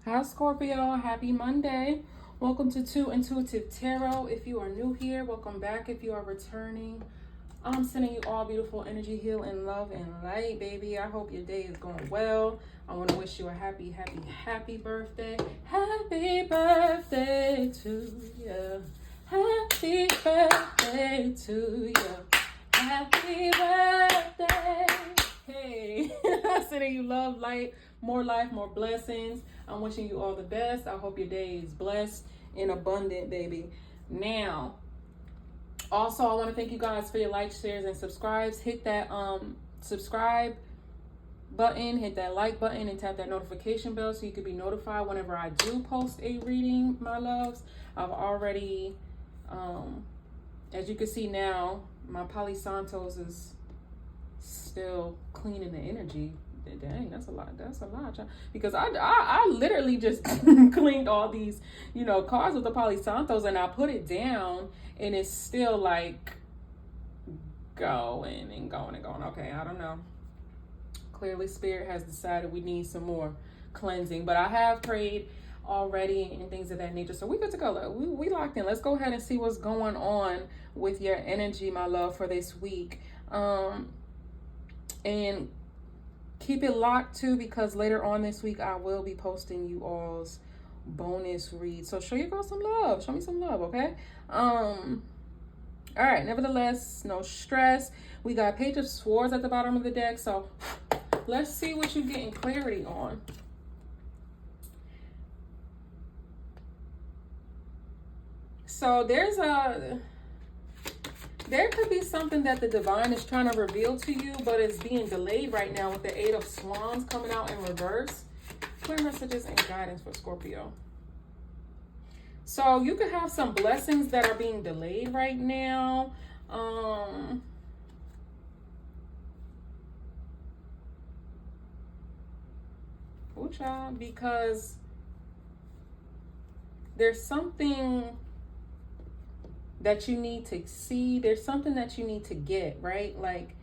Hi, Scorpio. Happy Monday. Welcome to Two Intuitive Tarot. If you are new here, welcome back. If you are returning, I'm sending you all beautiful energy, heal, and love and light, baby. I hope your day is going well. I want to wish you a happy, happy, happy birthday. Happy birthday to you. Happy birthday to you. Happy birthday. Hey, sending you love, light, more life, more blessings. I'm wishing you all the best. I hope your day is blessed and abundant, baby. Now, also, I want to thank you guys for your likes, shares, and subscribes. Hit that subscribe button, hit that like button, and tap that notification bell so you can be notified whenever I do post a reading, my loves. I've already, as you can see now, my Palo Santos is still cleaning the energy. Dang, that's a lot. That's a lot, because I literally just cleaned all these, cards with the Palo Santos, and I put it down, and it's still like going and going and going. Okay, I don't know. Clearly, Spirit has decided we need some more cleansing, but I have prayed already and things of that nature, so we good to go. We locked in. Let's go ahead and see what's going on with your energy, my love, for this week. And keep it locked too, because later on this week I will be posting you all's bonus read. So show your girl some love. Show me some love, okay? All right. Nevertheless, no stress. We got Page of Swords at the bottom of the deck. So let's see what you're getting clarity on. So there could be something that the divine is trying to reveal to you, but it's being delayed right now with the Eight of Swands coming out in reverse. Clear messages and guidance for Scorpio. So you could have some blessings that are being delayed right now. Child, because there's something that you need to see. There's something that you need to get, right? Like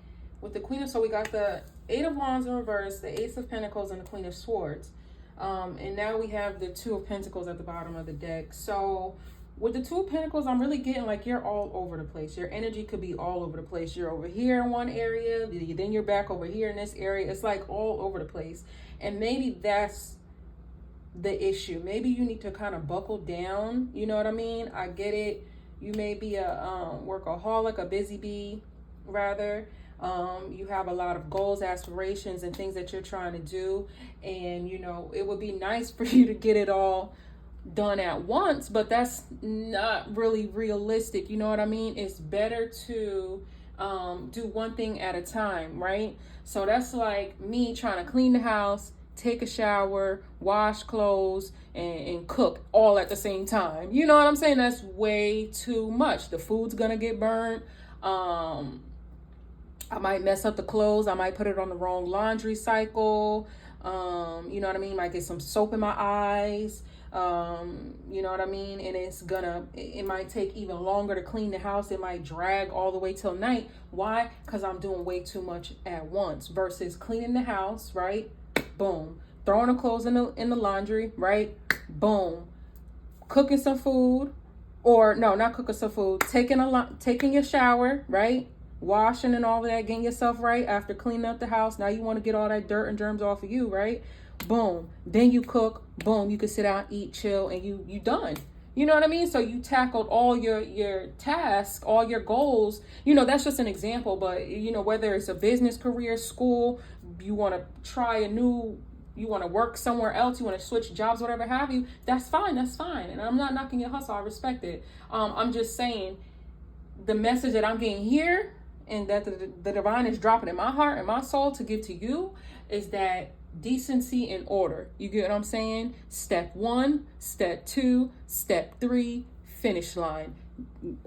with the Queen of, so we got the Eight of Wands in reverse, the Ace of Pentacles, and the Queen of Swords. And now we have the Two of Pentacles at the bottom of the deck. So with the Two of Pentacles, I'm really getting like you're all over the place. Your energy could be all over the place. You're over here in one area, then you're back over here in this area. It's like all over the place. And maybe that's the issue. Maybe you need to kind of buckle down. You know what I mean? I get it. You may be a workaholic, a busy bee, rather. You have a lot of goals, aspirations, and things that you're trying to do. And, it would be nice for you to get it all done at once, but that's not really realistic. You know what I mean? It's better to do one thing at a time, right? So that's like me trying to clean the house, take a shower, wash clothes, and cook all at the same time. You know what I'm saying? That's way too much. The food's gonna get burnt. I might mess up the clothes. I might put it on the wrong laundry cycle. You know what I mean? Might get some soap in my eyes. You know what I mean? And it might take even longer to clean the house. It might drag all the way till night. Why? Because I'm doing way too much at once versus cleaning the house, right? Boom. Throwing the clothes in the laundry, right? Boom. Cooking some food, or no, not cooking some food. Taking your shower, right? Washing and all of that, getting yourself right after cleaning up the house. Now you want to get all that dirt and germs off of you, right? Boom. Then you cook. Boom. You can sit down, eat, chill, and you done. You know what I mean? So you tackled all your tasks, all your goals. That's just an example, but whether it's a business, career, school, you want to try you want to work somewhere else, you want to switch jobs, whatever have you, that's fine. And I'm not knocking your hustle. I respect it. I'm just saying the message that I'm getting here and that the divine is dropping in my heart and my soul to give to you is that decency and order. You get what I'm saying? Step 1, step 2, step 3, finish line.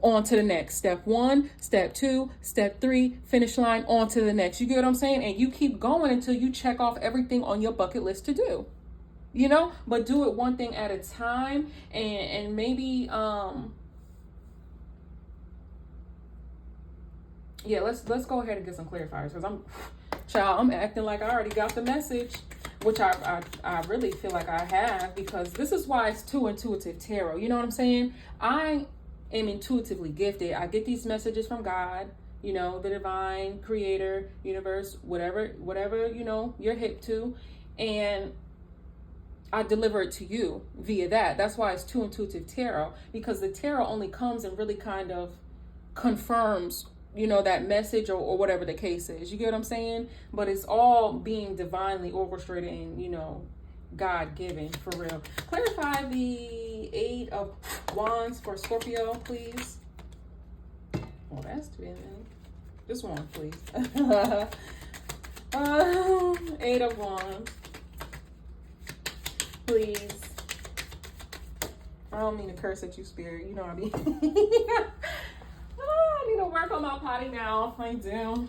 On to the next. Step 1, step 2, step 3, finish line, on to the next. You get what I'm saying? And you keep going until you check off everything on your bucket list to do. But do it one thing at a time, and maybe let's go ahead and get some clarifiers, because I'm acting like I already got the message. which I really feel like I have, because this is why it's too intuitive tarot. You know what I'm saying? I am intuitively gifted. I get these messages from God, you know, the divine creator, universe, whatever, you know, you're hip to. And I deliver it to you via that. That's why it's too intuitive tarot, because the tarot only comes and really kind of confirms, you know, that message, or whatever the case is. You get what I'm saying? But it's all being divinely orchestrated and, you know, God given, for real. Clarify the 8 of Wands for Scorpio, please. Oh, that's too. This one, please. 8 of Wands. Please. I don't mean to curse at you, Spirit. You know what I mean. I need to work on my potty mouth. I do.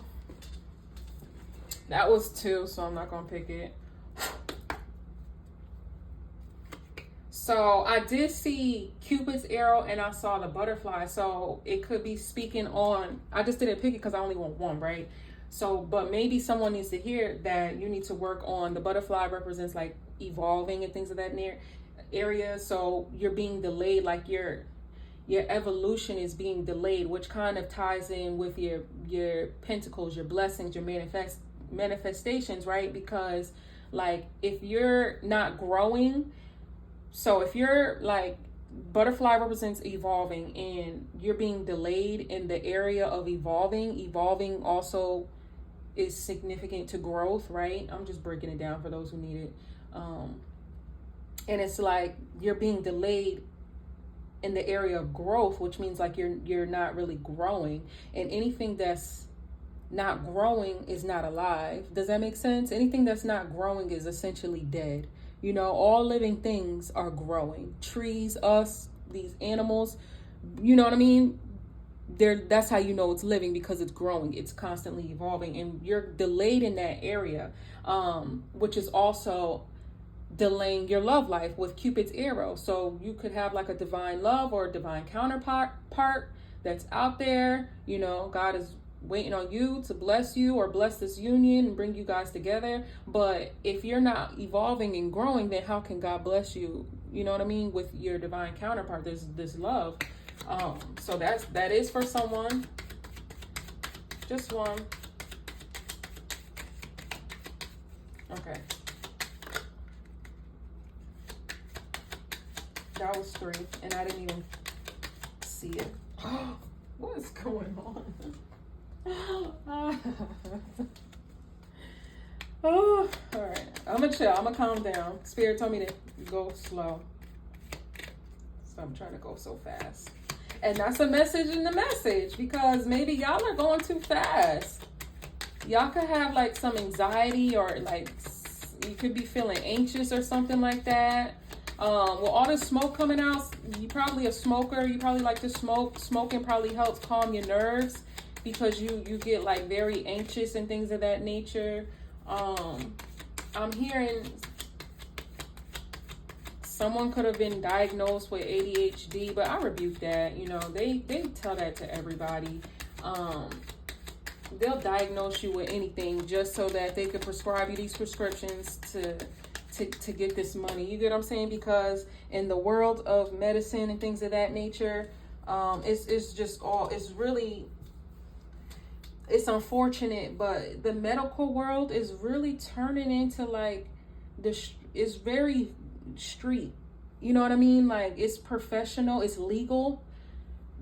That was 2, so I'm not going to pick it. So I did see Cupid's arrow and I saw the butterfly. So it could be speaking on, I just didn't pick it because I only want one, right? So, but maybe someone needs to hear that you need to work on, the butterfly represents like evolving and things of that area. So you're being delayed, like your evolution is being delayed, which kind of ties in with your pentacles, your blessings, your manifestations, right? Because like if you're not growing, so if you're like, butterfly represents evolving and you're being delayed in the area of evolving also is significant to growth, right? I'm just breaking it down for those who need it. And it's like you're being delayed in the area of growth, which means like you're not really growing, and anything that's not growing is not alive. Does that make sense? Anything that's not growing is essentially dead. You know, all living things are growing. Trees, us, these animals, you know what I mean? That's how you know it's living, because it's growing. It's constantly evolving, and you're delayed in that area, which is also delaying your love life with Cupid's arrow. So you could have like a divine love or a divine counterpart that's out there. You know, God is waiting on you to bless you or bless this union and bring you guys together. But if you're not evolving and growing, then how can God bless you? You know what I mean? With your divine counterpart, there's this love. So that is for someone. Just one. Okay. That was 3, and I didn't even see it. What is going on? Oh, all right. I'm gonna chill. I'm gonna calm down. Spirit told me to go slow, so I'm trying to go so fast. And that's a message in the message, because maybe y'all are going too fast. Y'all could have like some anxiety, or like you could be feeling anxious or something like that. With all this smoke coming out, you probably a smoker. You probably like to smoke. Smoking probably helps calm your nerves, because you get like very anxious and things of that nature. I'm hearing someone could have been diagnosed with ADHD, but I rebuke that. You know, they tell that to everybody. They'll diagnose you with anything just so that they could prescribe you these prescriptions to get this money. You get what I'm saying? Because in the world of medicine and things of that nature, it's just all, it's unfortunate, but the medical world is really turning into like it's very street. You know what I mean? Like it's professional, it's legal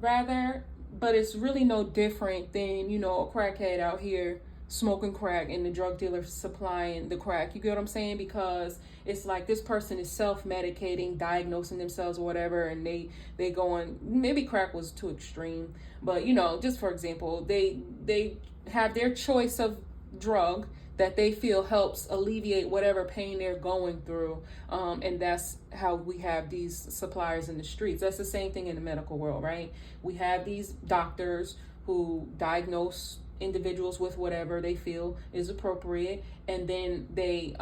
rather, but it's really no different than, you know, a crackhead out here smoking crack and the drug dealer supplying the crack. You get what I'm saying? Because it's like this person is self-medicating, diagnosing themselves or whatever, and they going, maybe crack was too extreme, but you know, just for example, they have their choice of drug that they feel helps alleviate whatever pain they're going through, and that's how we have these suppliers in the streets. That's the same thing in the medical world, right? We have these doctors who diagnose individuals with whatever they feel is appropriate, and then they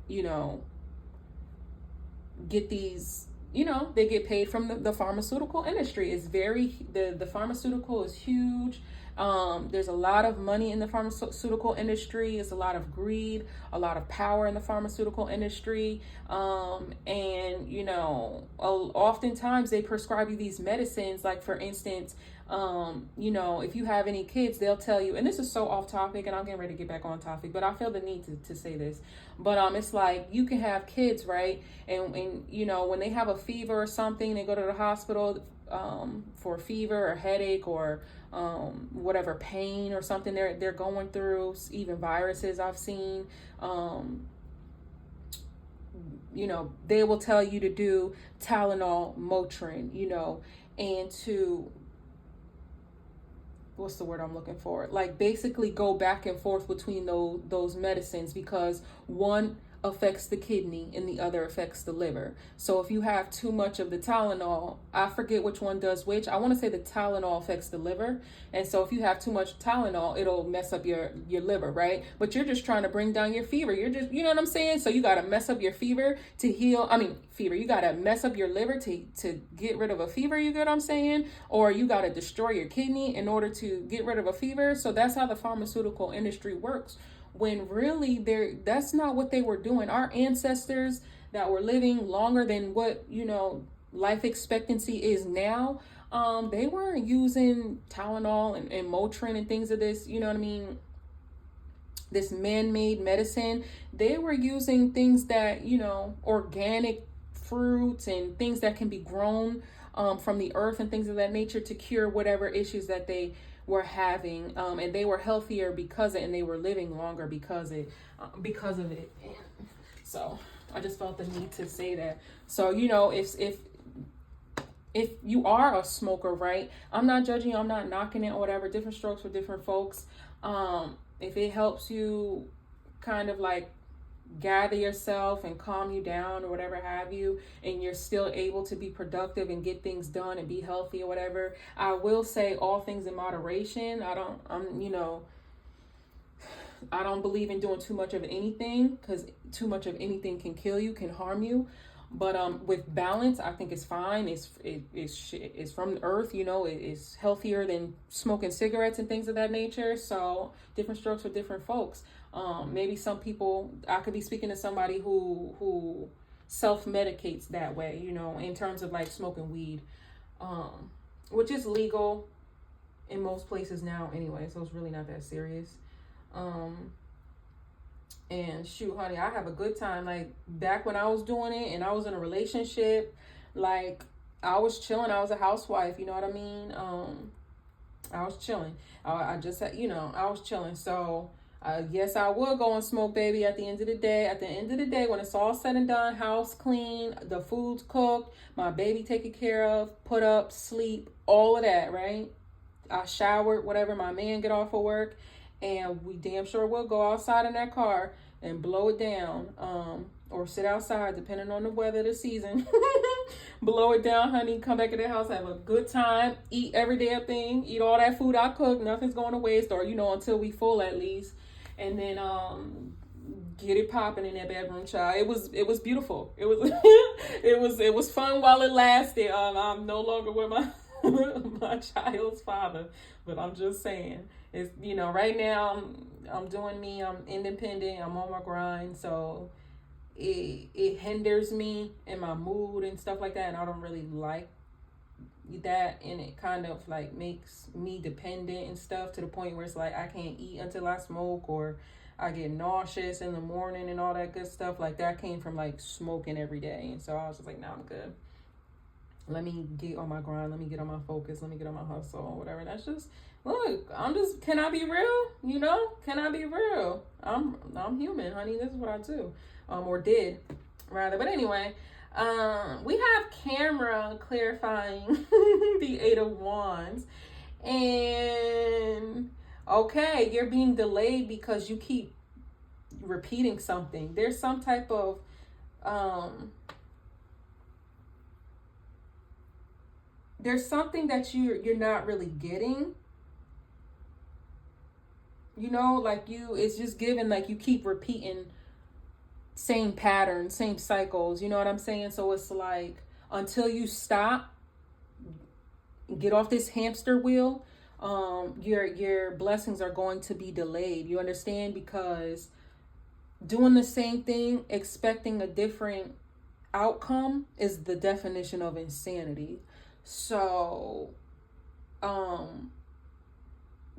you know, get these, you know, they get paid from the pharmaceutical industry. It's very, the pharmaceutical is huge There's a lot of money in the pharmaceutical industry. It's a lot of greed, a lot of power in the pharmaceutical industry. And, you know, oftentimes they prescribe you these medicines. Like, for instance, you know, if you have any kids, they'll tell you, and this is so off topic and I'm getting ready to get back on topic, but I feel the need to say this. But it's like, you can have kids, right? And you know, when they have a fever or something, they go to the hospital for a fever or headache or whatever pain or something they're going through, even viruses I've seen. You know, they will tell you to do Tylenol, Motrin, you know, and to, what's the word I'm looking for? Like, basically go back and forth between those medicines, because one affects the kidney and the other affects the liver. So if you have too much of the Tylenol, I forget which one does which. I want to say the Tylenol affects the liver. And so if you have too much Tylenol, it'll mess up your liver, right? But you're just trying to bring down your fever. You're just, you know what I'm saying? So you got to mess up your fever to heal. Fever. You got to mess up your liver to get rid of a fever. You get what I'm saying? Or you got to destroy your kidney in order to get rid of a fever. So that's how the pharmaceutical industry works, when really that's not what they were doing. Our ancestors that were living longer than what, you know, life expectancy is now, they weren't using Tylenol and Motrin and things of this, you know what I mean, this man-made medicine. They were using things that, you know, organic fruits and things that can be grown from the earth and things of that nature to cure whatever issues that they were having, and they were healthier because of it, and they were living longer because of it. So I just felt the need to say that. So, you know, if you are a smoker, right? I'm not judging you, I'm not knocking it or whatever. Different strokes for different folks. If it helps you kind of like gather yourself and calm you down or whatever have you, and you're still able to be productive and get things done and be healthy or whatever, I will say all things in moderation. I don't believe in doing too much of anything, because too much of anything can kill you, can harm you. But with balance, I think it's fine. It's from the earth, you know. It's healthier than smoking cigarettes and things of that nature. So different strokes for different folks. Maybe some people, I could be speaking to somebody who self-medicates that way, you know, in terms of like smoking weed, which is legal in most places now anyway, so it's really not that serious. And shoot, honey, I have a good time. Like, back when I was doing it and I was in a relationship, like, I was chilling. I was a housewife, you know what I mean? I was chilling. I just, you know, I was chilling. So yes, I will go and smoke, baby, at the end of the day. At the end of the day, when it's all said and done, house clean, the food's cooked, my baby taken care of, put up, sleep, all of that, right? I showered, whatever, my man get off of work, and we damn sure will go outside in that car and blow it down, or sit outside, depending on the weather, the season. Blow it down, honey. Come back to the house, have a good time, eat every damn thing, eat all that food I cook. Nothing's going to waste, or, you know, until we full at least. And then get it popping in that bedroom, child. It was beautiful. It was it was fun while it lasted. I'm no longer with my my child's father, but I'm just saying, it's, you know, right now I'm doing me. I'm independent. I'm on my grind, so it hinders me in my mood and stuff like that, and I don't really like that, and it kind of like makes me dependent and stuff, to the point where it's like I can't eat until I smoke, or I get nauseous in the morning and all that good stuff. Like, that came from like smoking every day, and so I was just like, no, I'm good. Let me get on my grind. Let me get on my focus. Let me get on my hustle, whatever. That's just, look, can I be real? You know, can I be real? I'm human, honey. This is what I do, or did rather. But anyway, we have camera clarifying the Eight of Wands, and okay, you're being delayed because you keep repeating something. There's some type of there's something that you're not really getting, you know, like it's just given, like you keep repeating same patterns, same cycles, you know what I'm saying? So it's like, until you stop, get off this hamster wheel, Your blessings are going to be delayed. You understand? Because doing the same thing, expecting a different outcome is the definition of insanity. So,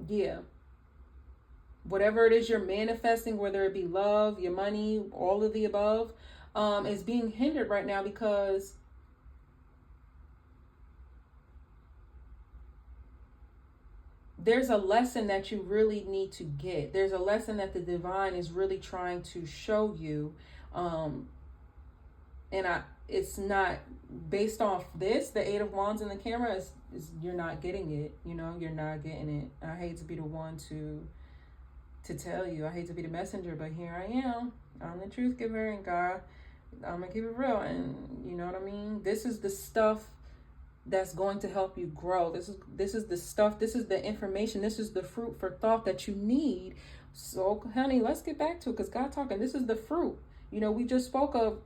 yeah. Whatever it is you're manifesting, whether it be love, your money, all of the above, is being hindered right now because there's a lesson that you really need to get. There's a lesson that the divine is really trying to show you. It's not based off this, the Eight of Wands in the camera is you're not getting it. You're not getting it. I hate to be the one to tell you. I hate to be the messenger, but here I am. I'm the truth giver, and God, I'm gonna keep it real. And you know what I mean? This is the stuff that's going to help you grow. This is the stuff, this is the information, this is the fruit for thought that you need. So honey, let's get back to it, because God talking, this is the fruit. We just spoke of,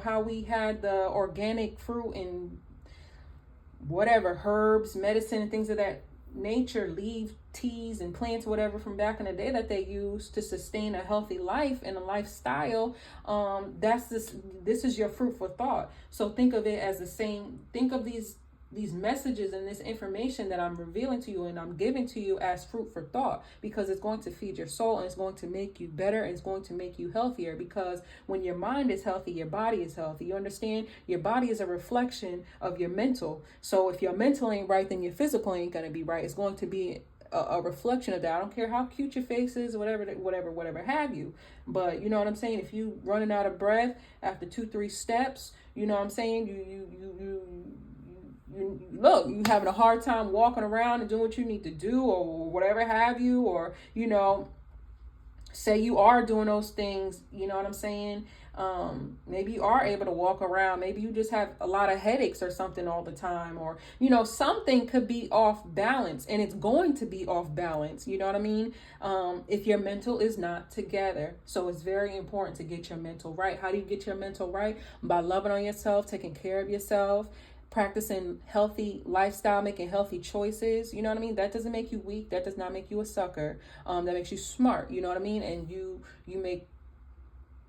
how we had the organic fruit and whatever, herbs, medicine, and things of that nature, leaf teas and plants, whatever, from back in the day that they used to sustain a healthy life and a lifestyle. This is your fruit for thought. So think of it as the same. Think of these messages and this information that I'm revealing to you and I'm giving to you as fruit for thought, because it's going to feed your soul and it's going to make you better and it's going to make you healthier. Because when your mind is healthy, your body is healthy. You understand? Your body is a reflection of your mental. So if your mental ain't right, then your physical ain't going to be right. It's going to be a reflection of that. I don't care how cute your face is, whatever have you. But you know what I'm saying? If you running out of breath after 2-3 steps, you know what I'm saying? You look, you having a hard time walking around and doing what you need to do or whatever have you, or say you are doing those things, you know what I'm saying? Maybe you are able to walk around, maybe you just have a lot of headaches or something all the time, or something could be off balance, and it's going to be off balance, you know what I mean? If your mental is not together. So it's very important to get your mental right. How do you get your mental right? By loving on yourself, taking care of yourself, practicing healthy lifestyle, making healthy choices. You know what I mean? That doesn't make you weak. That does not make you a sucker. That makes you smart. You know what I mean? And you make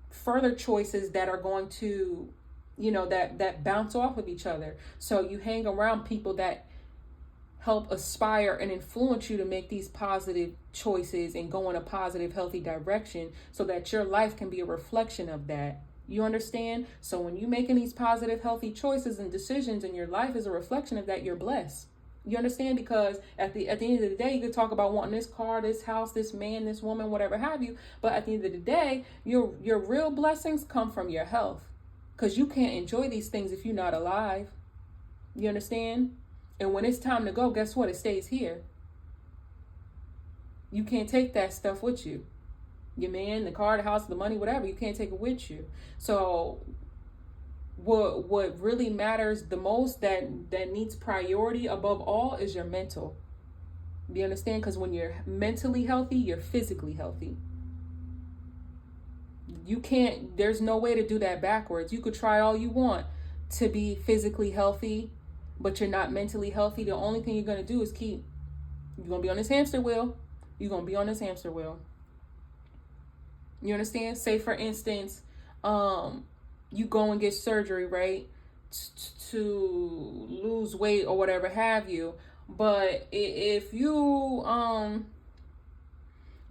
further choices that are going to, that bounce off of each other. So you hang around people that help aspire and influence you to make these positive choices and go in a positive, healthy direction, so that your life can be a reflection of that. You understand? So when you're making these positive, healthy choices and decisions, and your life is a reflection of that, you're blessed. You understand? Because at the end of the day, you could talk about wanting this car, this house, this man, this woman, whatever have you. But at the end of the day, your real blessings come from your health. Because you can't enjoy these things if you're not alive. You understand? And when it's time to go, guess what? It stays here. You can't take that stuff with you. Your man, the car, the house, the money, whatever, you can't take it with you. So what really matters the most, that needs priority above all, is your mental. Do you understand? Because when you're mentally healthy, you're physically healthy. There's no way to do that backwards. You could try all you want to be physically healthy, but you're not mentally healthy. The only thing you're going to do is you're going to be on this hamster wheel. You're going to be on this hamster wheel. You understand? Say, for instance, you go and get surgery, right? To lose weight or whatever have you. But if you're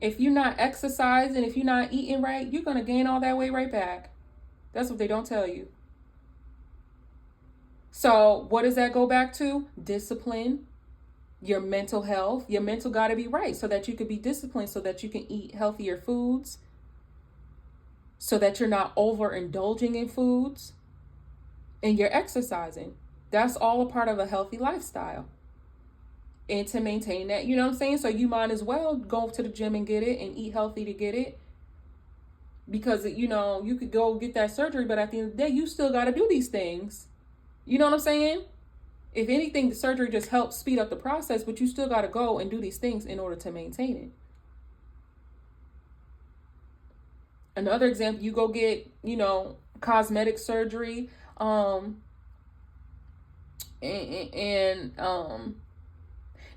not exercising, if you're not eating right, you're going to gain all that weight right back. That's what they don't tell you. So what does that go back to? Discipline, your mental health. Your mental got to be right so that you could be disciplined, so that you can eat healthier foods, so that you're not overindulging in foods, and you're exercising. That's all a part of a healthy lifestyle. And to maintain that, you know what I'm saying? So you might as well go to the gym and get it, and eat healthy to get it. Because, you could go get that surgery, but at the end of the day, you still got to do these things. You know what I'm saying? If anything, the surgery just helps speed up the process, but you still got to go and do these things in order to maintain it. Another example, you go get, cosmetic surgery, and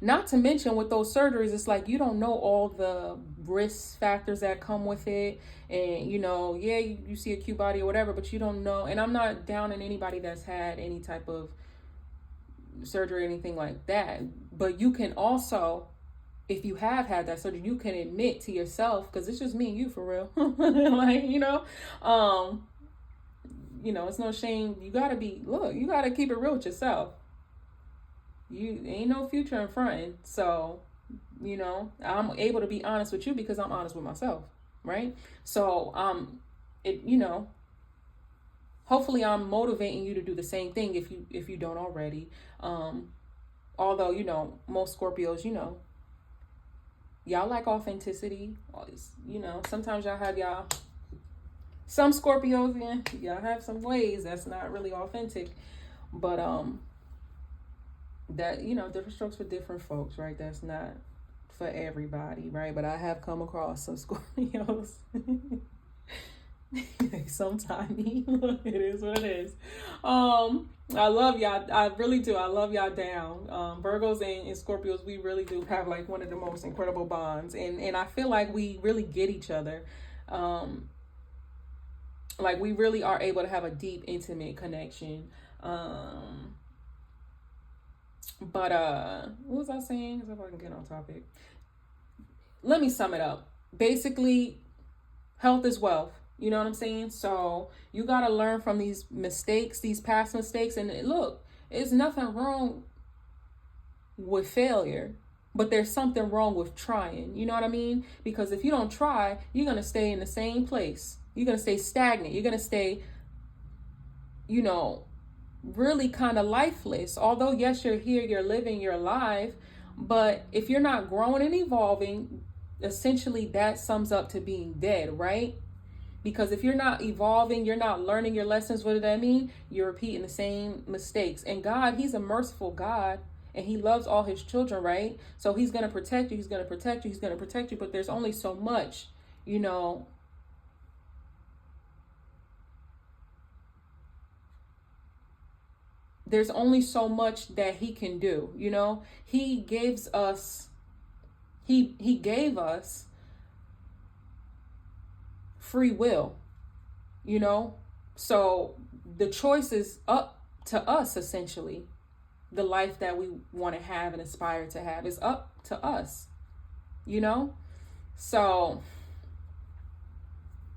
Not to mention with those surgeries, it's like you don't know all the risk factors that come with it. And, yeah, you see a cute body or whatever, but you don't know. And I'm not down on anybody that's had any type of surgery or anything like that. But you can also, if you have had that surgery, you can admit to yourself, because it's just me and you for real. Like, it's no shame. You gotta keep it real with yourself. You ain't no future in front. So, I'm able to be honest with you because I'm honest with myself. Right. So, hopefully I'm motivating you to do the same thing if you don't already. Although, most Scorpios, y'all like authenticity. Sometimes y'all have some Scorpios, y'all have some ways that's not really authentic. But that, different strokes for different folks, right? That's not for everybody, right? But I have come across some Scorpios. Sometimes it is what it is. I love y'all. I really do. I love y'all down. Virgos and Scorpios, we really do have like one of the most incredible bonds, and I feel like we really get each other. Like we really are able to have a deep, intimate connection. But what was I saying? If I can get on topic. Let me sum it up. Basically, health is wealth. You know what I'm saying? So you got to learn from these mistakes, these past mistakes. And look, there's nothing wrong with failure, but there's something wrong with trying. You know what I mean? Because if you don't try, you're going to stay in the same place. You're going to stay stagnant. You're going to stay, really kind of lifeless. Although, yes, you're here, you're living, you're alive. But if you're not growing and evolving, essentially that sums up to being dead, right? Because if you're not evolving, you're not learning your lessons, what does that mean? You're repeating the same mistakes. And God, he's a merciful God, and he loves all his children, right? So he's going to protect you. He's going to protect you. He's going to protect you. But there's only so much, there's only so much that he can do. He gives us, he gave us free will, so the choice is up to us. Essentially, the life that we want to have and aspire to have is up to us, so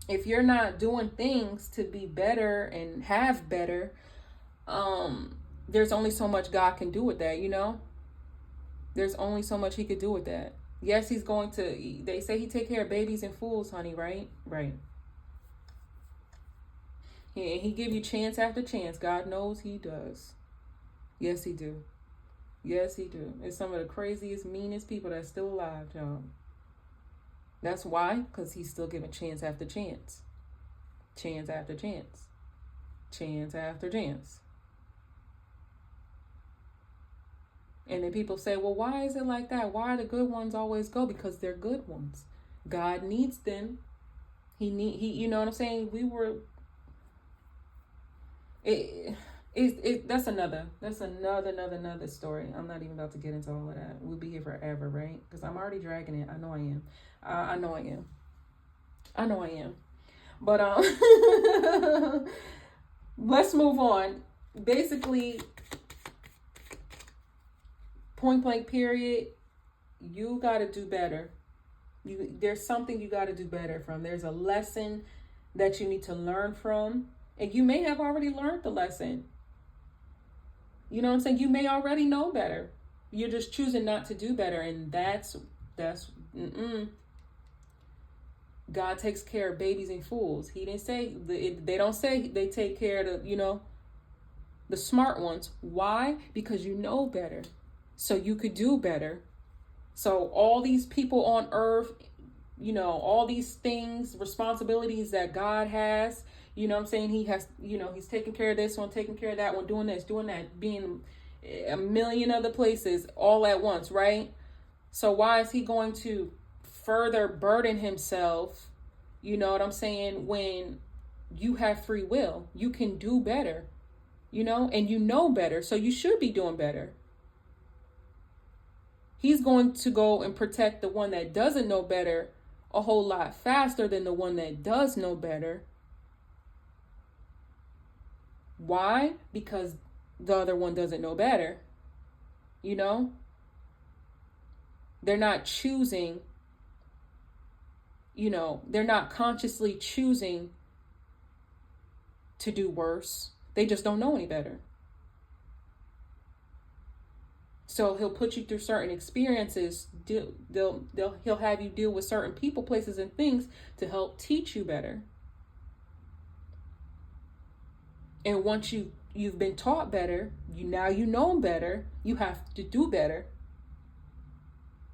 if you're not doing things to be better and have better, there's only so much God can do with that. There's only so much he could do with that. Yes, he's going to, they say he take care of babies and fools, honey, right? Right. He give you chance after chance. God knows he does. Yes, he do. Yes, he do. It's some of the craziest, meanest people that's still alive, y'all. That's why, because he's still giving chance after chance. Chance after chance. Chance after chance. And then people say, well, why is it like that? Why do the good ones always go? Because they're good ones. God needs them. He you know what I'm saying? That's another story. I'm not even about to get into all of that. We'll be here forever, right? Because I'm already dragging it. I know I am. I know I am. But let's move on. Basically, point blank period, you got to do better. There's something you got to do better from. There's a lesson that you need to learn from, and you may have already learned the lesson. You know what I'm saying? You may already know better. You're just choosing not to do better, and that's God takes care of babies and fools. He didn't say, they don't say they take care of the smart ones. Why? Because you know better. So you could do better. So all these people on earth, all these things, responsibilities that God has, you know what I'm saying? He has, he's taking care of this one, taking care of that one, doing this, doing that, being a million other places all at once, right? So why is he going to further burden himself, you know what I'm saying, when you have free will? You can do better, and you know better, so you should be doing better. He's going to go and protect the one that doesn't know better a whole lot faster than the one that does know better. Why? Because the other one doesn't know better. You know? They're not choosing, they're not consciously choosing to do worse. They just don't know any better. So he'll put you through certain experiences. He'll have you deal with certain people, places, and things to help teach you better. And once you've been taught better, you know better, you have to do better.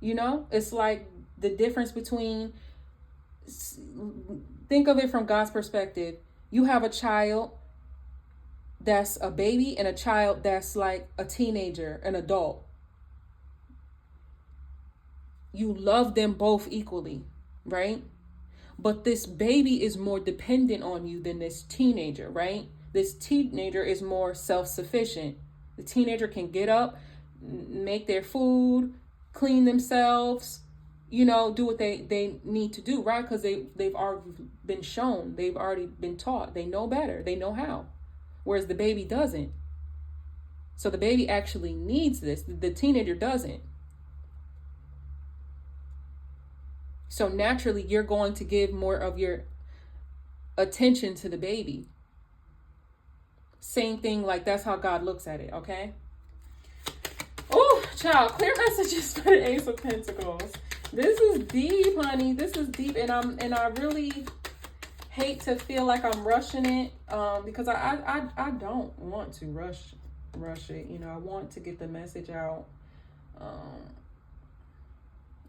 It's like the difference between, think of it from God's perspective. You have a child that's a baby and a child that's like a teenager, an adult. You love them both equally, right? But this baby is more dependent on you than this teenager, right? This teenager is more self-sufficient. The teenager can get up, make their food, clean themselves, do what they need to do, right? Because they've already been shown, they've already been taught, they know better, they know how. Whereas the baby doesn't. So the baby actually needs this, the teenager doesn't. So naturally, you're going to give more of your attention to the baby. Same thing, like that's how God looks at it, okay? Oh, child, clear messages for the Ace of Pentacles. This is deep, honey. This is deep, and I really hate to feel like I'm rushing it, because I don't want to rush it. I want to get the message out.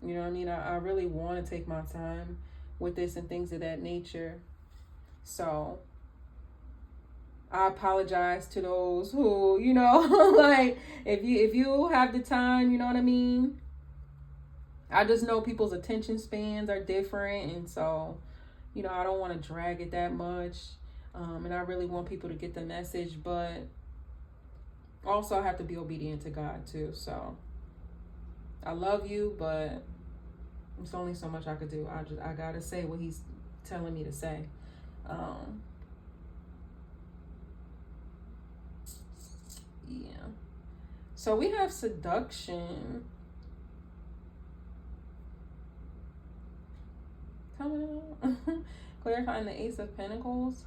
You know what I mean? I really want to take my time with this and things of that nature. So I apologize to those who, like if you have the time, you know what I mean? I just know people's attention spans are different, and so, I don't want to drag it that much. And I really want people to get the message, but also I have to be obedient to God too. So I love you, but it's only so much I could do. I gotta say what he's telling me to say. Yeah. So we have seduction coming out. Clarifying the Ace of Pentacles.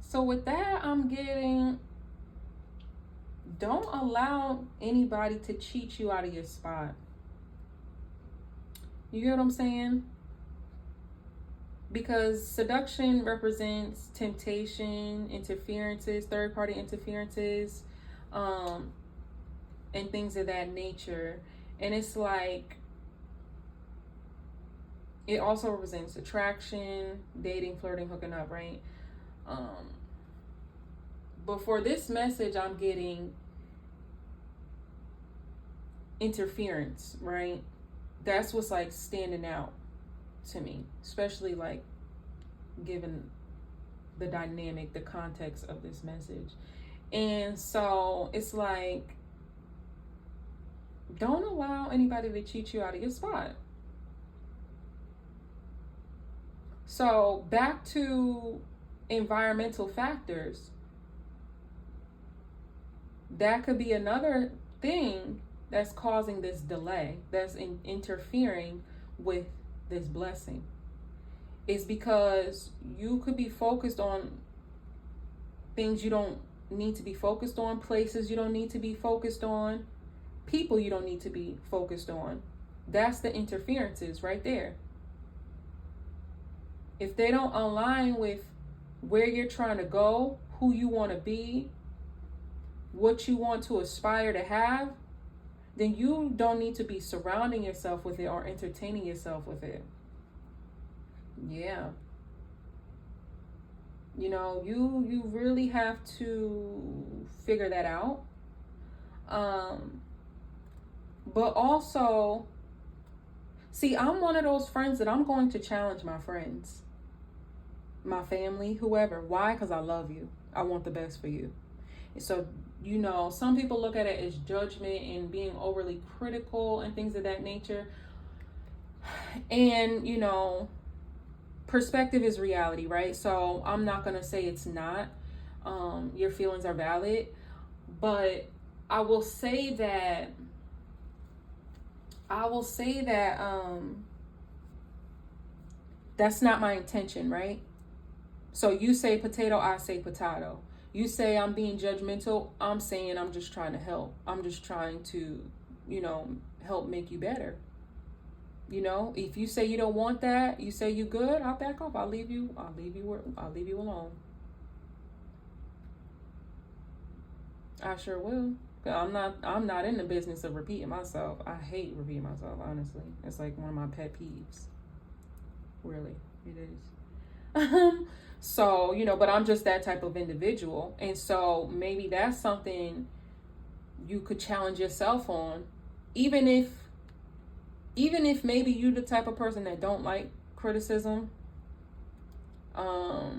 So with that, I'm getting, don't allow anybody to cheat you out of your spot. You get what I'm saying? Because seduction represents temptation, interferences, third-party interferences, and things of that nature. And it's like, it also represents attraction, dating, flirting, hooking up, right? But for this message, I'm getting interference, right? That's what's like standing out to me, especially like given the dynamic, the context of this message. And so it's like, don't allow anybody to cheat you out of your spot. So back to environmental factors. That could be another thing that's causing this delay, that's interfering with this blessing. Is because you could be focused on things you don't need to be focused on, places you don't need to be focused on, people you don't need to be focused on. That's the interferences right there. If they don't align with where you're trying to go, who you want to be, what you want to aspire to have, then you don't need to be surrounding yourself with it or entertaining yourself with it. Yeah. You really have to figure that out. But also, See, I'm one of those friends that I'm going to challenge my friends, my family, whoever. Why? Because I love you. I want the best for you. And so, you know, some people look at it as judgment and being overly critical and things of that nature. And, you know, perspective is reality, right? So I'm not going to say it's not. Your feelings are valid. But I will say that that's not my intention, right? So you say potato, I say potato. You say I'm being judgmental, I'm saying I'm just trying to help. I'm just trying to, you know, help make you better. You know, if you say you don't want that, you say you good, I'll back off. I'll leave you alone. I sure will. I'm not in the business of repeating myself. I hate repeating myself, honestly. It's like one of my pet peeves. Really, it is. So, you know, but I'm just that type of individual. And so maybe that's something you could challenge yourself on. Even if maybe you're the type of person that don't like criticism. I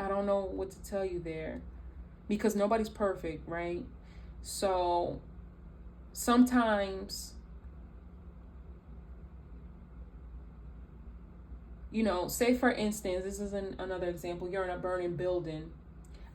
don't know what to tell you there, because nobody's perfect, right? So sometimes, you know, say for instance, this is another example. You're in a burning building.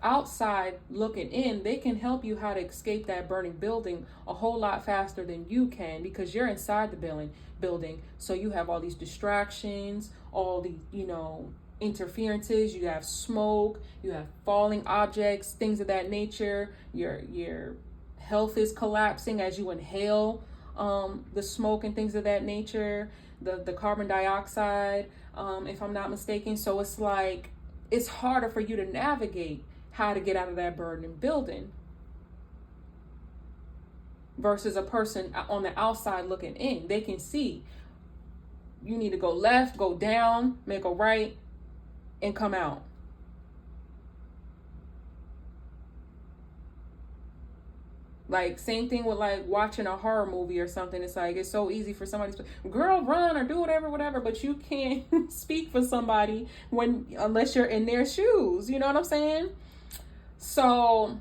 Outside looking in, they can help you how to escape that burning building a whole lot faster than you can, because you're inside the building. So you have all these distractions, all the, you know, interferences, you have smoke, you have falling objects, things of that nature. Your health is collapsing as you inhale the smoke and things of that nature, the carbon dioxide, if I'm not mistaken. So it's like, it's harder for you to navigate how to get out of that burning building versus a person on the outside looking in. They can see you need to go left, go down, make a right, and come out. Like, same thing with like watching a horror movie or something. It's like, it's so easy for somebody to, girl, run or do whatever, but you can't speak for somebody unless you're in their shoes. You know what I'm saying? So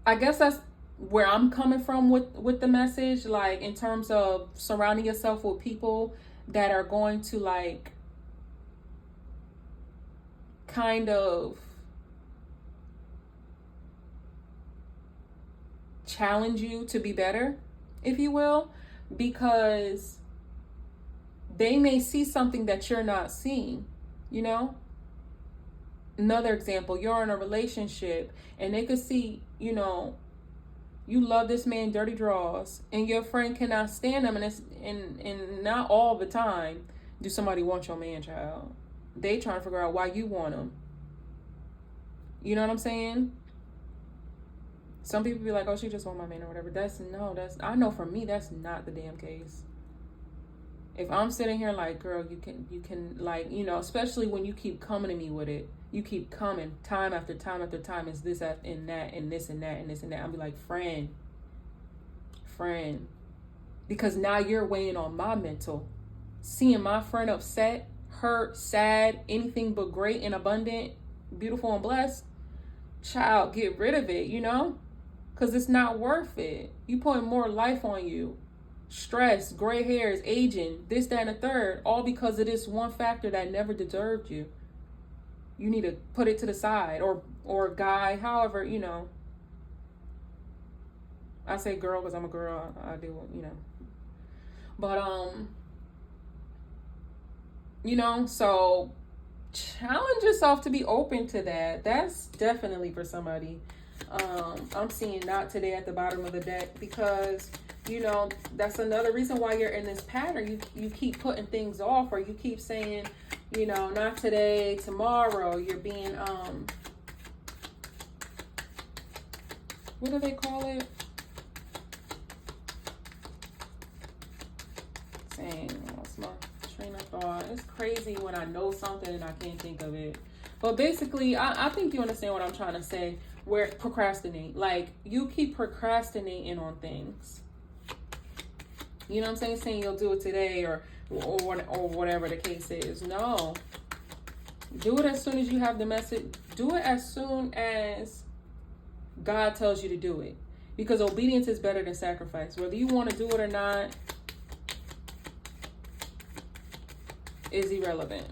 I guess that's where I'm coming from with the message, like in terms of surrounding yourself with people that are going to like kind of challenge you to be better, if you will, because they may see something that you're not seeing, you know? Another example, you're in a relationship and they could see, you know, you love this man dirty draws and your friend cannot stand him, and not all the time do somebody want your man, child. They trying to figure out why you want him. You know what I'm saying? Some people be like, oh, she just want my man or whatever. I know for me, that's not the damn case. If I'm sitting here like, girl, you can like, you know, especially when you keep coming to me with it, you keep coming time after time after time, is this and that and this and that and this and that. I'll be like, friend, because now you're weighing on my mental. Seeing my friend upset, hurt, sad, anything but great and abundant, beautiful and blessed, child, get rid of it, you know? Because it's not worth it. You putting more life on you. Stress, gray hairs, aging, this, that, and the third, all because of this one factor that never deserved you. You need to put it to the side, or guy, however, you know. I say girl because I'm a girl. I do, you know. But, you know, so challenge yourself to be open to that. That's definitely for somebody. I'm seeing not today at the bottom of the deck, because, you know, that's another reason why you're in this pattern. You keep putting things off, or you keep saying, you know, not today, tomorrow. You're being, what do they call it? Saying, what's my train of thought? It's crazy when I know something and I can't think of it. But basically, I think you understand what I'm trying to say. Where procrastinate, like you keep procrastinating on things, You know what I'm saying? Saying you'll do it today or whatever the case is. No. Do it as soon as you have the message. Do it as soon as God tells you to do it. Because obedience is better than sacrifice. Whether you want to do it or not is irrelevant.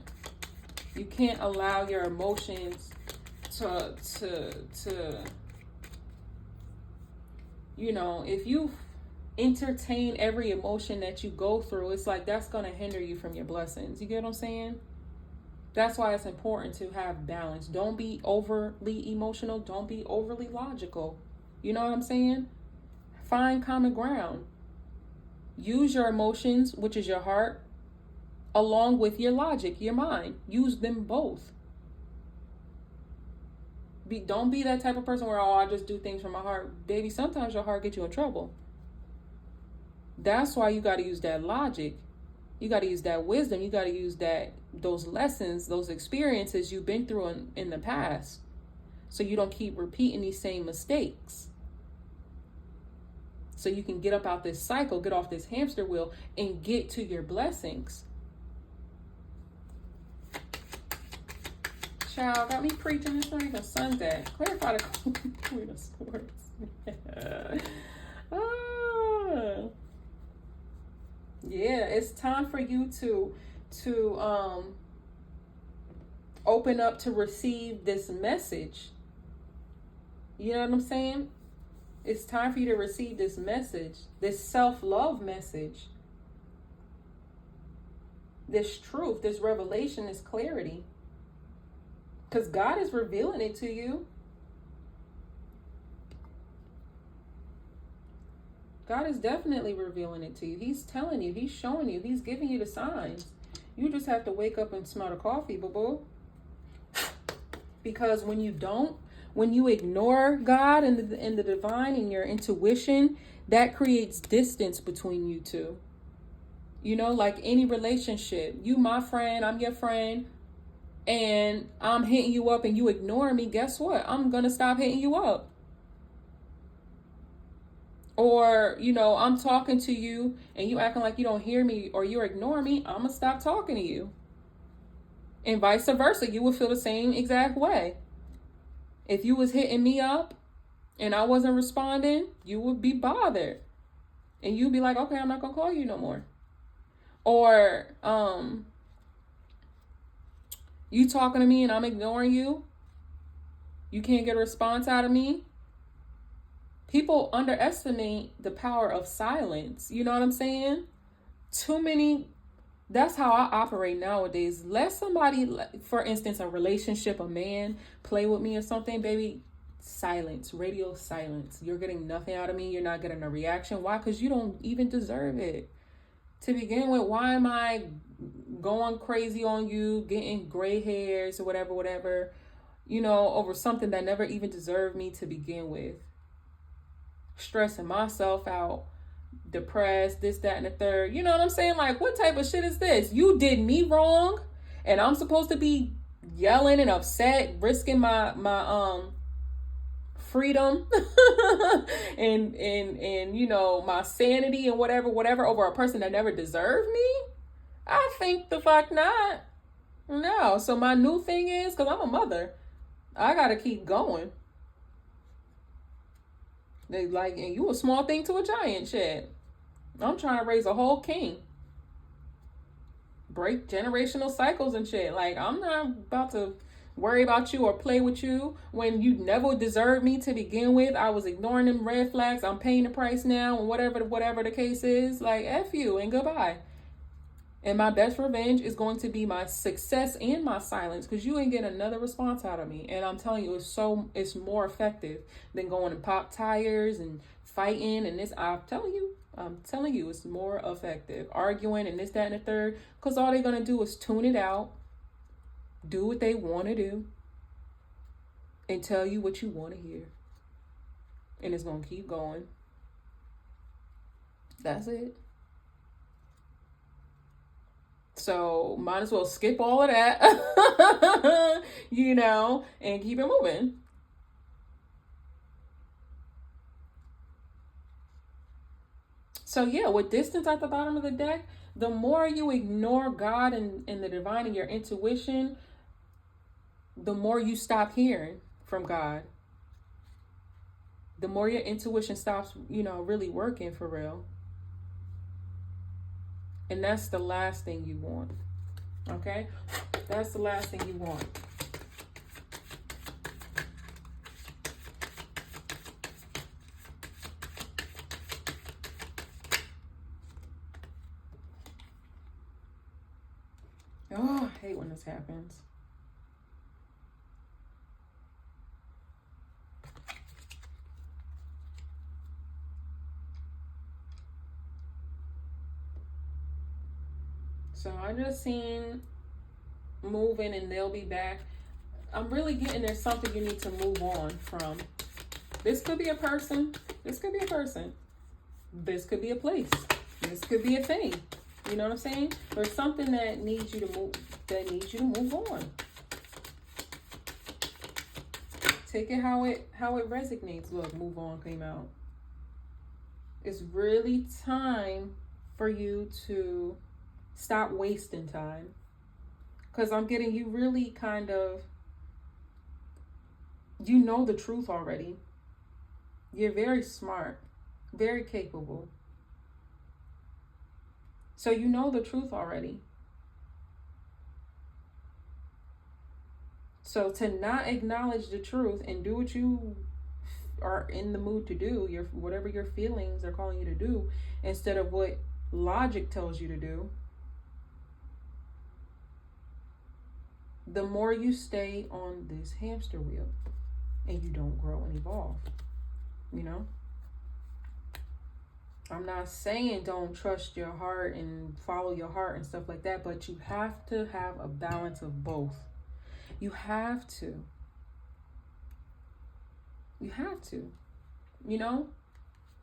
You can't allow your emotions to you know, if you entertain every emotion that you go through, it's like that's going to hinder you from your blessings. You get what I'm saying? That's why it's important to have balance. Don't be overly emotional. Don't be overly logical. You know what I'm saying? Find common ground. Use your emotions, which is your heart, along with your logic, your mind. Use them both. Don't be that type of person where, oh, I just do things from my heart. Baby, sometimes your heart gets you in trouble. That's why you got to use that logic. You got to use that wisdom. You got to use those lessons, those experiences you've been through in the past. So you don't keep repeating these same mistakes. So you can get up out this cycle, get off this hamster wheel, and get to your blessings. Child, got me preaching. It's not even Sunday. Clarify the Queen of Swords. Yeah, it's time for you to open up to receive this message. You know what I'm saying? It's time for you to receive this message, this self-love message, this truth, this revelation, this clarity. Because God is revealing it to you. God is definitely revealing it to you. He's telling you. He's showing you. He's giving you the signs. You just have to wake up and smell the coffee, boo-boo. Because when you don't, when you ignore God and the divine and your intuition, that creates distance between you two. You know, like any relationship. You my friend, I'm your friend. And I'm hitting you up and you ignore me, guess what? I'm going to stop hitting you up. Or, you know, I'm talking to you and you acting like you don't hear me or you're ignoring me, I'm going to stop talking to you. And vice versa, you would feel the same exact way. If you was hitting me up and I wasn't responding, you would be bothered. And you'd be like, okay, I'm not going to call you no more. Or, you talking to me and I'm ignoring you. You can't get a response out of me. People underestimate the power of silence. You know what I'm saying? Too many. That's how I operate nowadays. Let somebody, for instance, a relationship, a man, play with me or something, baby. Silence, radio silence. You're getting nothing out of me. You're not getting a reaction. Why? Because you don't even deserve it. To begin with, why am I going crazy on you, getting gray hairs or whatever, you know, over something that never even deserved me to begin with? Stressing myself out, depressed, this, that, and the third. You know what I'm saying? Like, what type of shit is this? You did me wrong, and I'm supposed to be yelling and upset, risking my freedom and you know, my sanity and whatever over a person that never deserved me? I think the fuck not. No. So my new thing is, because I'm a mother, I gotta keep going. They like, and you a small thing to a giant, shit. I'm trying to raise a whole king. Break generational cycles and shit. Like, I'm not about to worry about you or play with you when you never deserved me to begin with. I was ignoring them red flags. I'm paying the price now, and whatever the case is. Like, F you and goodbye. And my best revenge is going to be my success and my silence, because you ain't getting another response out of me. And I'm telling you, it's more effective than going and pop tires and fighting and this. I'm telling you, it's more effective. Arguing and this, that, and the third, because all they're gonna do is tune it out, do what they want to do, and tell you what you want to hear. And it's gonna keep going. That's it. So might as well skip all of that, you know, and keep it moving. So yeah, with distance at the bottom of the deck, the more you ignore God and the divine and your intuition, the more you stop hearing from God. The more your intuition stops, really working for real. And that's the last thing you want. Okay? That's the last thing you want. Oh, I hate when this happens. So I just seen moving and they'll be back. I'm really getting there's something you need to move on from. This could be a person. This could be a person. This could be a place. This could be a thing. You know what I'm saying? There's something that needs you to move. That needs you to move on. Take it how it resonates. Look, move on came out. It's really time for you to stop wasting time. Because I'm getting you really kind of, you know the truth already. You're very smart, very capable. So you know the truth already. So to not acknowledge the truth and do what you are in the mood to do, whatever your feelings are calling you to do, instead of what logic tells you to do, the more you stay on this hamster wheel and you don't grow and evolve, I'm not saying don't trust your heart and follow your heart and stuff like that, but you have to have a balance of both. You have to. You have to.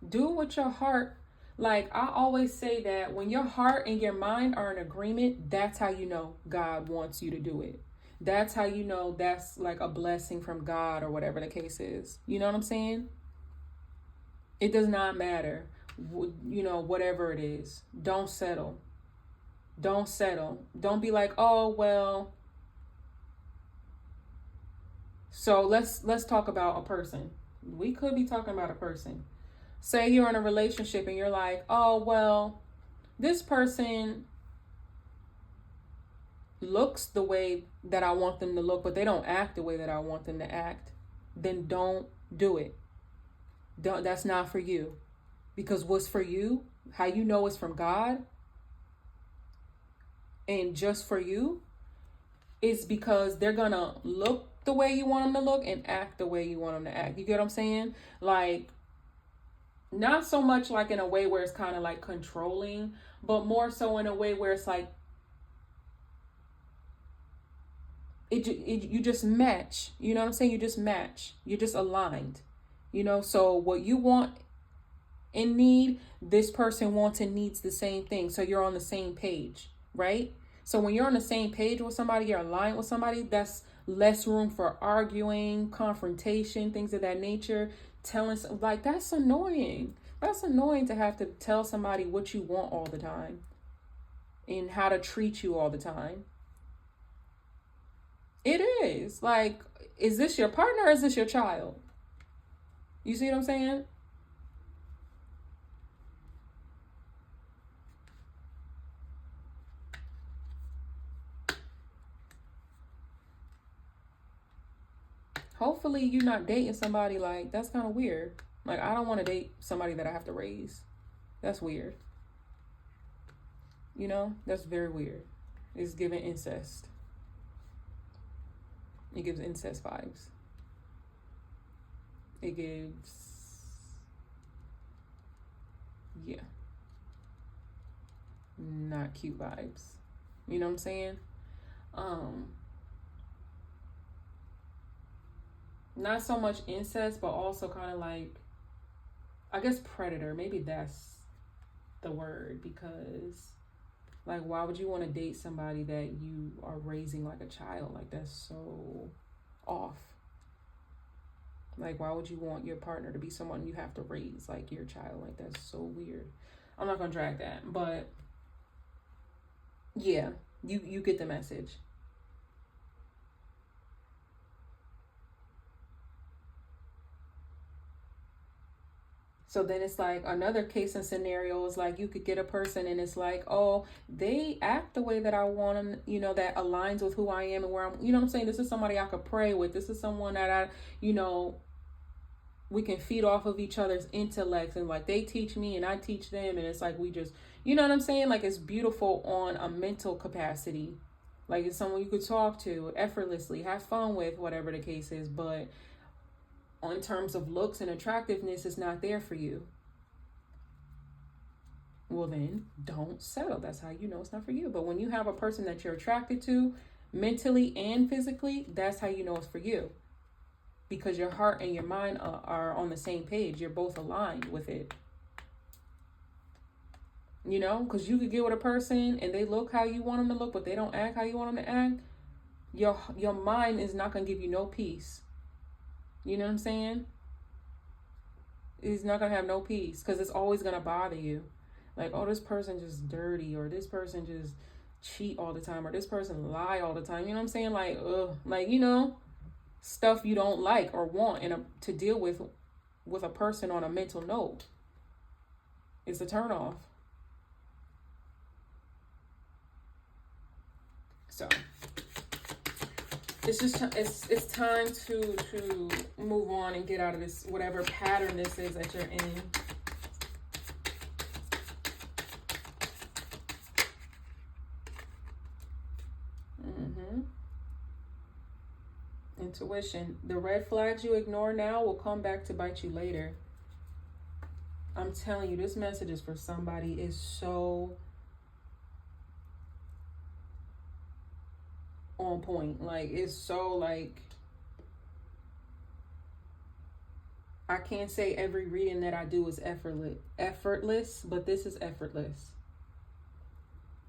Do what your heart, like I always say that when your heart and your mind are in agreement, that's how you know God wants you to do it. That's how you know that's like a blessing from God or whatever the case is. You know what I'm saying? It does not matter. Whatever it is. Don't settle. Don't settle. Don't be like, oh, well. So let's talk about a person. We could be talking about a person. Say you're in a relationship and you're like, oh, well, this person looks the way that I want them to look, but they don't act the way that I want them to act. Then don't do it. That's not for you. Because what's for you, how you know it's from God and just for you, is because they're gonna look the way you want them to look and act the way you want them to act. You get what I'm saying? Like, not so much like in a way where it's kind of like controlling, but more so in a way where it's like you just match. You know what I'm saying? You just match. You're just aligned. So what you want and need, this person wants and needs the same thing. So you're on the same page, right? So when you're on the same page with somebody, you're aligned with somebody, that's less room for arguing, confrontation, things of that nature. Like, that's annoying. That's annoying to have to tell somebody what you want all the time and how to treat you all the time. It is. Like, is this your partner or is this your child? You see what I'm saying? Hopefully you're not dating somebody like, that's kind of weird. Like, I don't want to date somebody that I have to raise. That's weird. That's very weird. It's giving incest. It gives incest vibes. It gives, yeah, not cute vibes. You know what I'm saying? Not so much incest, but also kind of like, I guess predator. Maybe that's the word, because like, why would you want to date somebody that you are raising like a child? Like, that's so off. Like, why would you want your partner to be someone you have to raise like your child? Like, that's so weird. I'm not gonna drag that, but yeah, you get the message. So then it's like another case and scenario is like you could get a person and it's like, oh, they act the way that I want them, you know, that aligns with who I am and where I'm, you know what I'm saying? This is somebody I could pray with. This is someone that I, you know, we can feed off of each other's intellects, and like they teach me and I teach them, and it's like we just, you know what I'm saying? Like it's beautiful on a mental capacity. Like it's someone you could talk to effortlessly, have fun with, whatever the case is, but in terms of looks and attractiveness, it's not there for you. Well, then don't settle. That's how you know it's not for you. But when you have a person that you're attracted to mentally and physically, that's how you know it's for you. Because your heart and your mind are on the same page. You're both aligned with it. You know, because you could get with a person and they look how you want them to look, but they don't act how you want them to act. Your mind is not going to give you no peace. You know what I'm saying? It's not going to have no peace because it's always going to bother you. Like, oh, this person just dirty, or this person just cheat all the time, or this person lie all the time. You know what I'm saying? Like, like, you know, stuff you don't like or want to deal with a person on a mental note. It's a turnoff. So it's just it's time to move on and get out of this whatever pattern this is that you're in. Intuition. The red flags you ignore now will come back to bite you later. I'm telling you, this message is for somebody. Is so on point. Like, it's so like, I can't say every reading that I do is effortless, but this is effortless.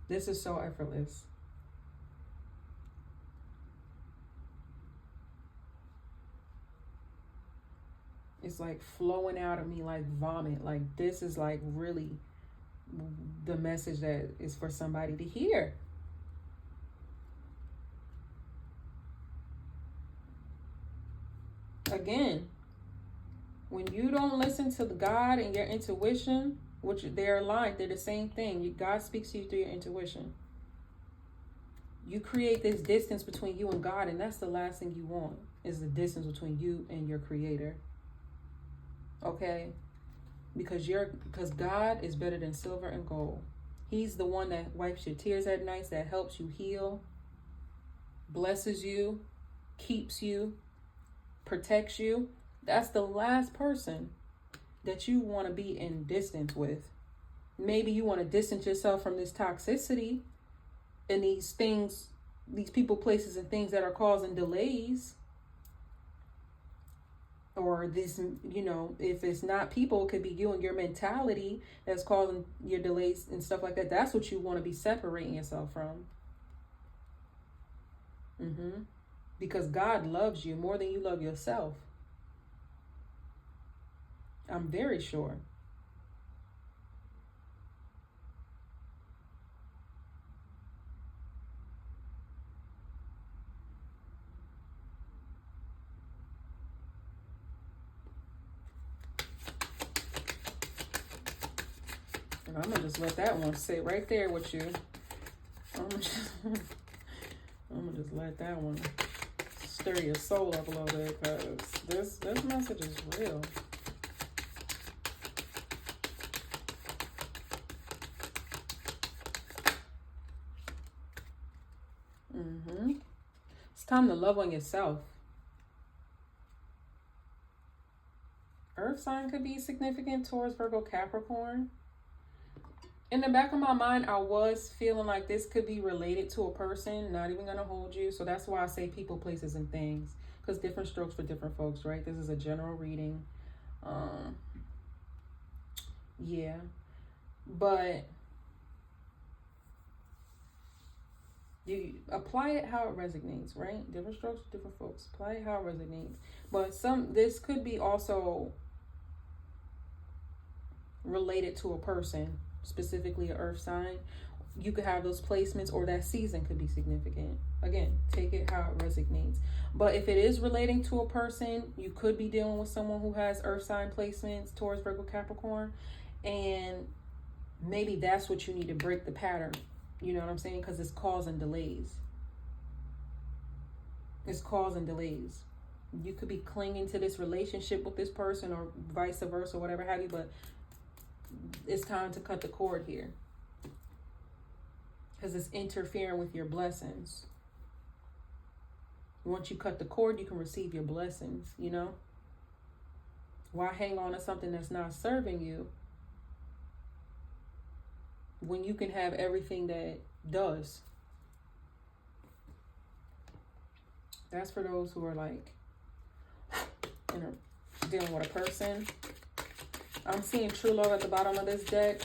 This is so effortless. It's like flowing out of me like vomit. Like, this is like really the message that is for somebody to hear. Again, when you don't listen to God and your intuition, which they're aligned, they're the same thing. God speaks to you through your intuition. You create this distance between you and God, and that's the last thing you want, is the distance between you and your creator. Okay? Because God is better than silver and gold. He's the one that wipes your tears at night, that helps you heal, blesses you, keeps you, protects you. That's the last person that you want to be in distance with. Maybe you want to distance yourself from this toxicity and these things, these people, places, and things that are causing delays. Or this, you know, if it's not people, it could be you and your mentality that's causing your delays and stuff like that. That's what you want to be separating yourself from. Because God loves you more than you love yourself. I'm very sure. And I'm going to just let that one sit right there with you. I'm going to just let that one stir your soul up a little bit, because this message is real. It's time to love on yourself. Earth sign could be significant towards Virgo, Capricorn. In the back of my mind, I was feeling like this could be related to a person. Not even going to hold you. So that's why I say people, places, and things. Because different strokes for different folks, right? This is a general reading. Yeah. But you apply it how it resonates, right? Different strokes for different folks. Apply it how it resonates. But this could be also related to a person. specifically an earth sign, you could have those placements, or that season could be significant. Again, take it how it resonates. But if it is relating to a person, you could be dealing with someone who has earth sign placements, Taurus, Virgo, Capricorn, and maybe that's what you need to break the pattern. You know what I'm saying? Because it's causing delays. It's causing delays. You could be clinging to this relationship with this person, or vice versa, whatever have you, but it's time to cut the cord here. Because it's interfering with your blessings. Once you cut the cord, you can receive your blessings, you know? Why hang on to something that's not serving you when you can have everything that does? That's for those who are like, dealing with a person. I'm seeing true love at the bottom of this deck.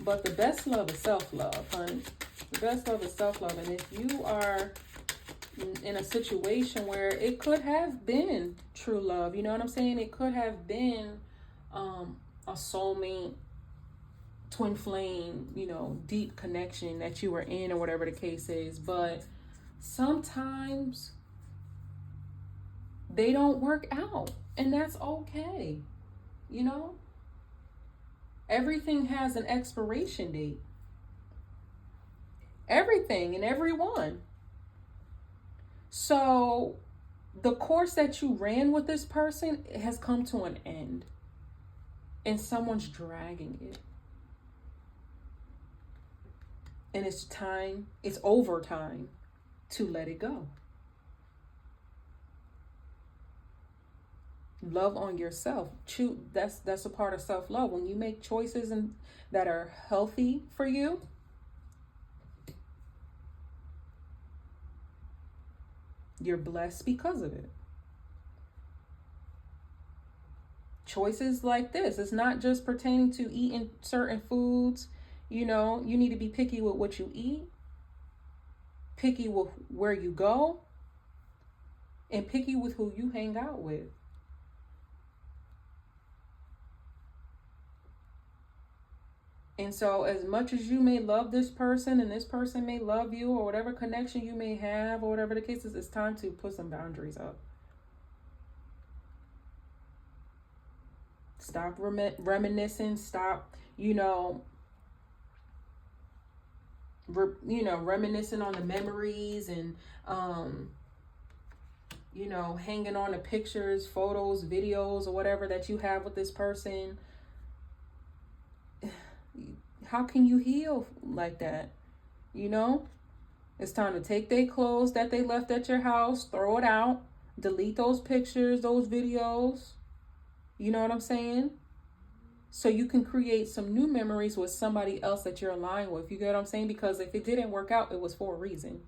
But the best love is self-love, honey. The best love is self-love. And if you are in a situation where it could have been true love, you know what I'm saying? It could have been a soulmate, twin flame, you know, deep connection that you were in, or whatever the case is. But sometimes they don't work out, and that's okay, you know? Everything has an expiration date. Everything and everyone. So the course that you ran with this person has come to an end, and someone's dragging it. And it's time, it's over time to let it go. Love on yourself. That's a part of self-love. When you make choices that are healthy for you, you're blessed because of it. Choices like this, it's not just pertaining to eating certain foods. You know, you need to be picky with what you eat, picky with where you go, and picky with who you hang out with. And so as much as you may love this person, and this person may love you, or whatever connection you may have, or whatever the case is, it's time to put some boundaries up. Stop reminiscing. Stop, reminiscing on the memories, and, hanging on to pictures, photos, videos, or whatever that you have with this person. How can you heal like that? You know, it's time to take their clothes that they left at your house, throw it out, delete those pictures, those videos. You know what I'm saying? So you can create some new memories with somebody else that you're aligned with. You get what I'm saying? Because if it didn't work out, it was for a reason.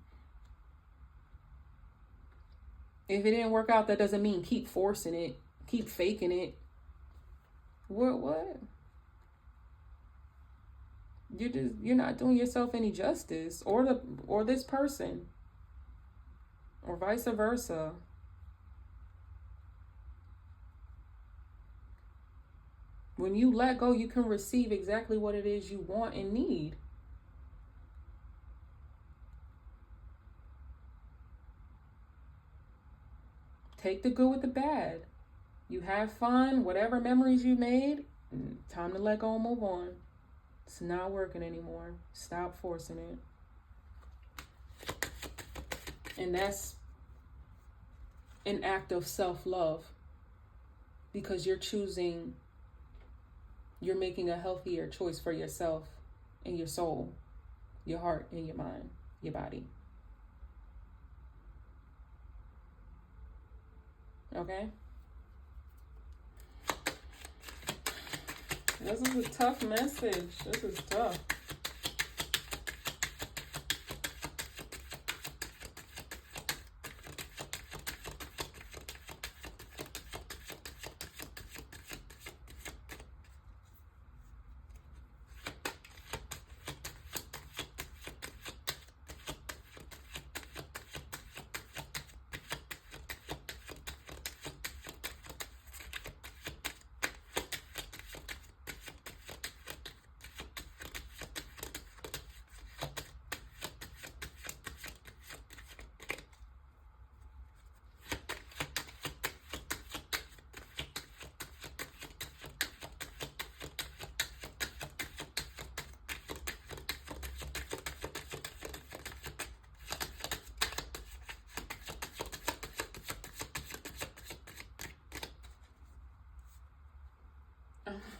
If it didn't work out, that doesn't mean keep forcing it, keep faking it. What? You're not doing yourself any justice, or this person, or vice versa. When you let go, you can receive exactly what it is you want and need. Take the good with the bad. You have fun, whatever memories you made, time to let go and move on. It's not working anymore. Stop forcing it. And that's an act of self-love, because you're making a healthier choice for yourself and your soul, your heart and your mind, your body. Okay? This is a tough message. This is tough.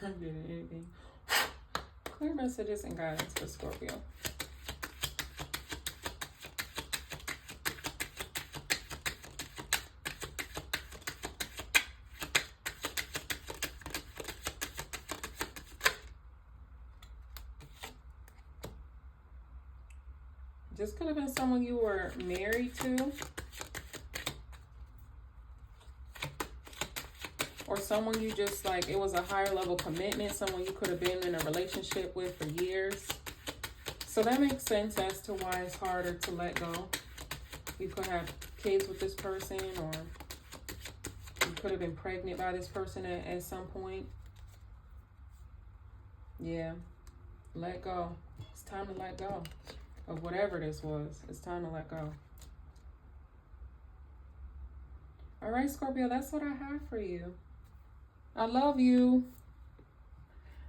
I'm doing anything. Clear messages and guidance for Scorpio. This could have been someone you were married to. Or someone you just like, it was a higher level commitment. Someone you could have been in a relationship with for years. So that makes sense as to why it's harder to let go. You could have kids with this person, or you could have been pregnant by this person at some point. Yeah. Let go. It's time to let go of whatever this was. It's time to let go. All right, Scorpio, that's what I have for you. I love you.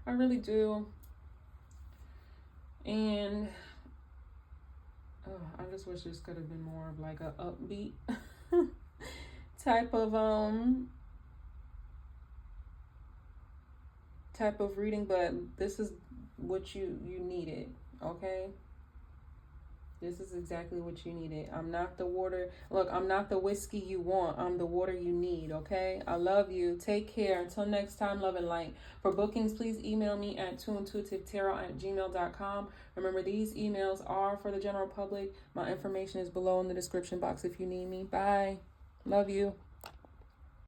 I really do. And I just wish this could have been more of like a upbeat type of reading, but this is what you needed, okay? This is exactly what you needed. I'm not the water. Look, I'm not the whiskey you want. I'm the water you need, okay? I love you. Take care. Until next time, love and light. For bookings, please email me at twointuitivetarot@gmail.com. Remember, these emails are for the general public. My information is below in the description box if you need me. Bye. Love you.